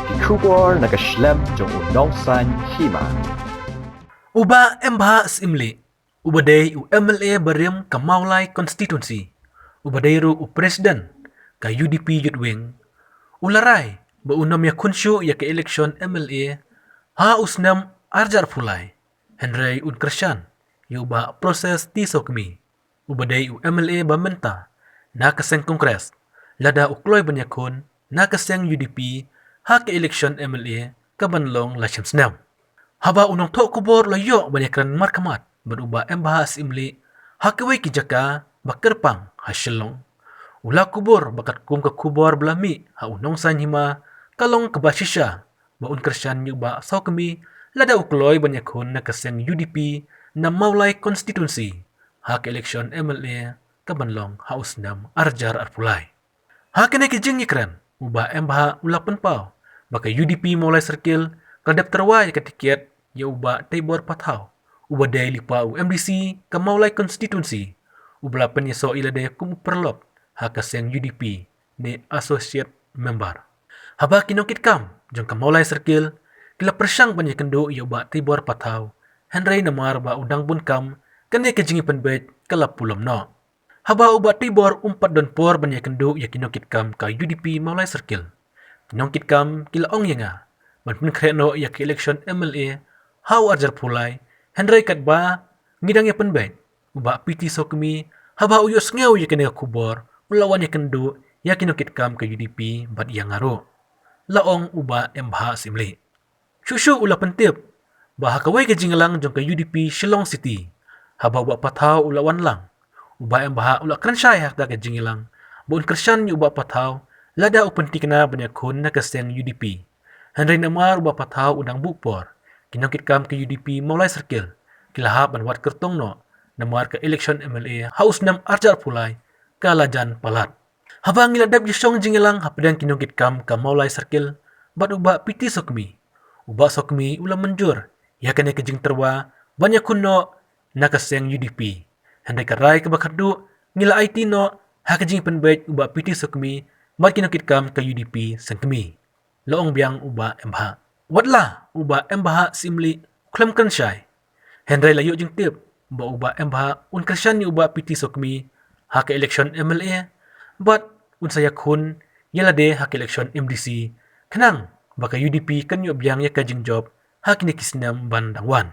kikubor nakaslem jong unongsan hima. Uba embha simli. Ubaday u MLA barim kamaulay constituency. Ubaday ru u president ka UDP Yudwing. Ularay ba unam ya kunsyo ya ka eleksyon MLA ha usnam arjar fulay. Henry un Krisyan yu ba proses tisok mi. Ubaday u MLA ba menta nakaseng kongres. Lada ukloy banyakon nakaseng UDP ha ka eleksyon MLA kabanlong lasyam snam. Haba unang to kubor layo banyakran markamat beruba embahas imli hakawai kijaka bakerpang hasilong. Ula kubor bakat kum ka kubor belami ha unong san hima kalong kabasisya baun Krisyan yu ba saw kami lada ukloy banyakon nakaseng UDP na maulay konstituensi ha ka eleksyon MLA kabanlong hausnam arjar arpulay. Ha kene kijing ikran uba embaha ulapan pau baka UDP maulay circle kadap terway ka tiket ya uba taibor pathaw uba day lipa u MDC ka maulay konstituensi ublapan ya so ila day kum perlop ha kaseng UDP ni associate member. Haba kinokit kam jong ka maulay circle kila persyang banya kendo ya uba taibor pathaw Henry namar ba udang bun kam kane kajingi penbet kala pulam no. Haba uba taibor umpat don por banya kendo ya kinokit kam ka UDP maulay circle. Kinokit kam kila ong yanga ban pun kreno ya ke eleksyon MLA how arjar pulai Henry kat ba ngidang ya penbet uba piti sokmi haba uyos ngau ya kene kubor ulawan ya kendo ya kinokit kam ka UDP bat yang aro laong uba embha simli shushu ula pentip bah kawai ke jinglang jong ka UDP Shillong City haba uba pathaw ulawan lang uba embha ula kransyai hak da ke jinglang bon Krisyan yu uba pathaw lada upentikna banyakon na kaseng UDP Henry namar uba pathaw udang bukpor kinokit kam ke UDP maulay circle kilahap an wat kertong no namar ka eleksyon MLA haus nam arjar pulay kalajan palat habang iladap yusong jingilang hapadang kinokit kam ka maulay circle bat uba piti sokmi uba sokmi ulam menjur ya kene kejing terwa banyak kuno nakaseng UDP Henry karay kabakardu ngila IT no hakajing penbait uba piti sokmi mat kinokit kam ka UDP sengkemi loong biang uba embha watla uba embha simli klem kansyai Henry layo jing tip ba uba embha un Krisyan ni uba piti sokmi ha ka eleksyon MLA but un sayak hun yalade ha ka eleksyon MDC kanang baka UDP kanyo biang ya kajing job ha kinikisnam bandangwan.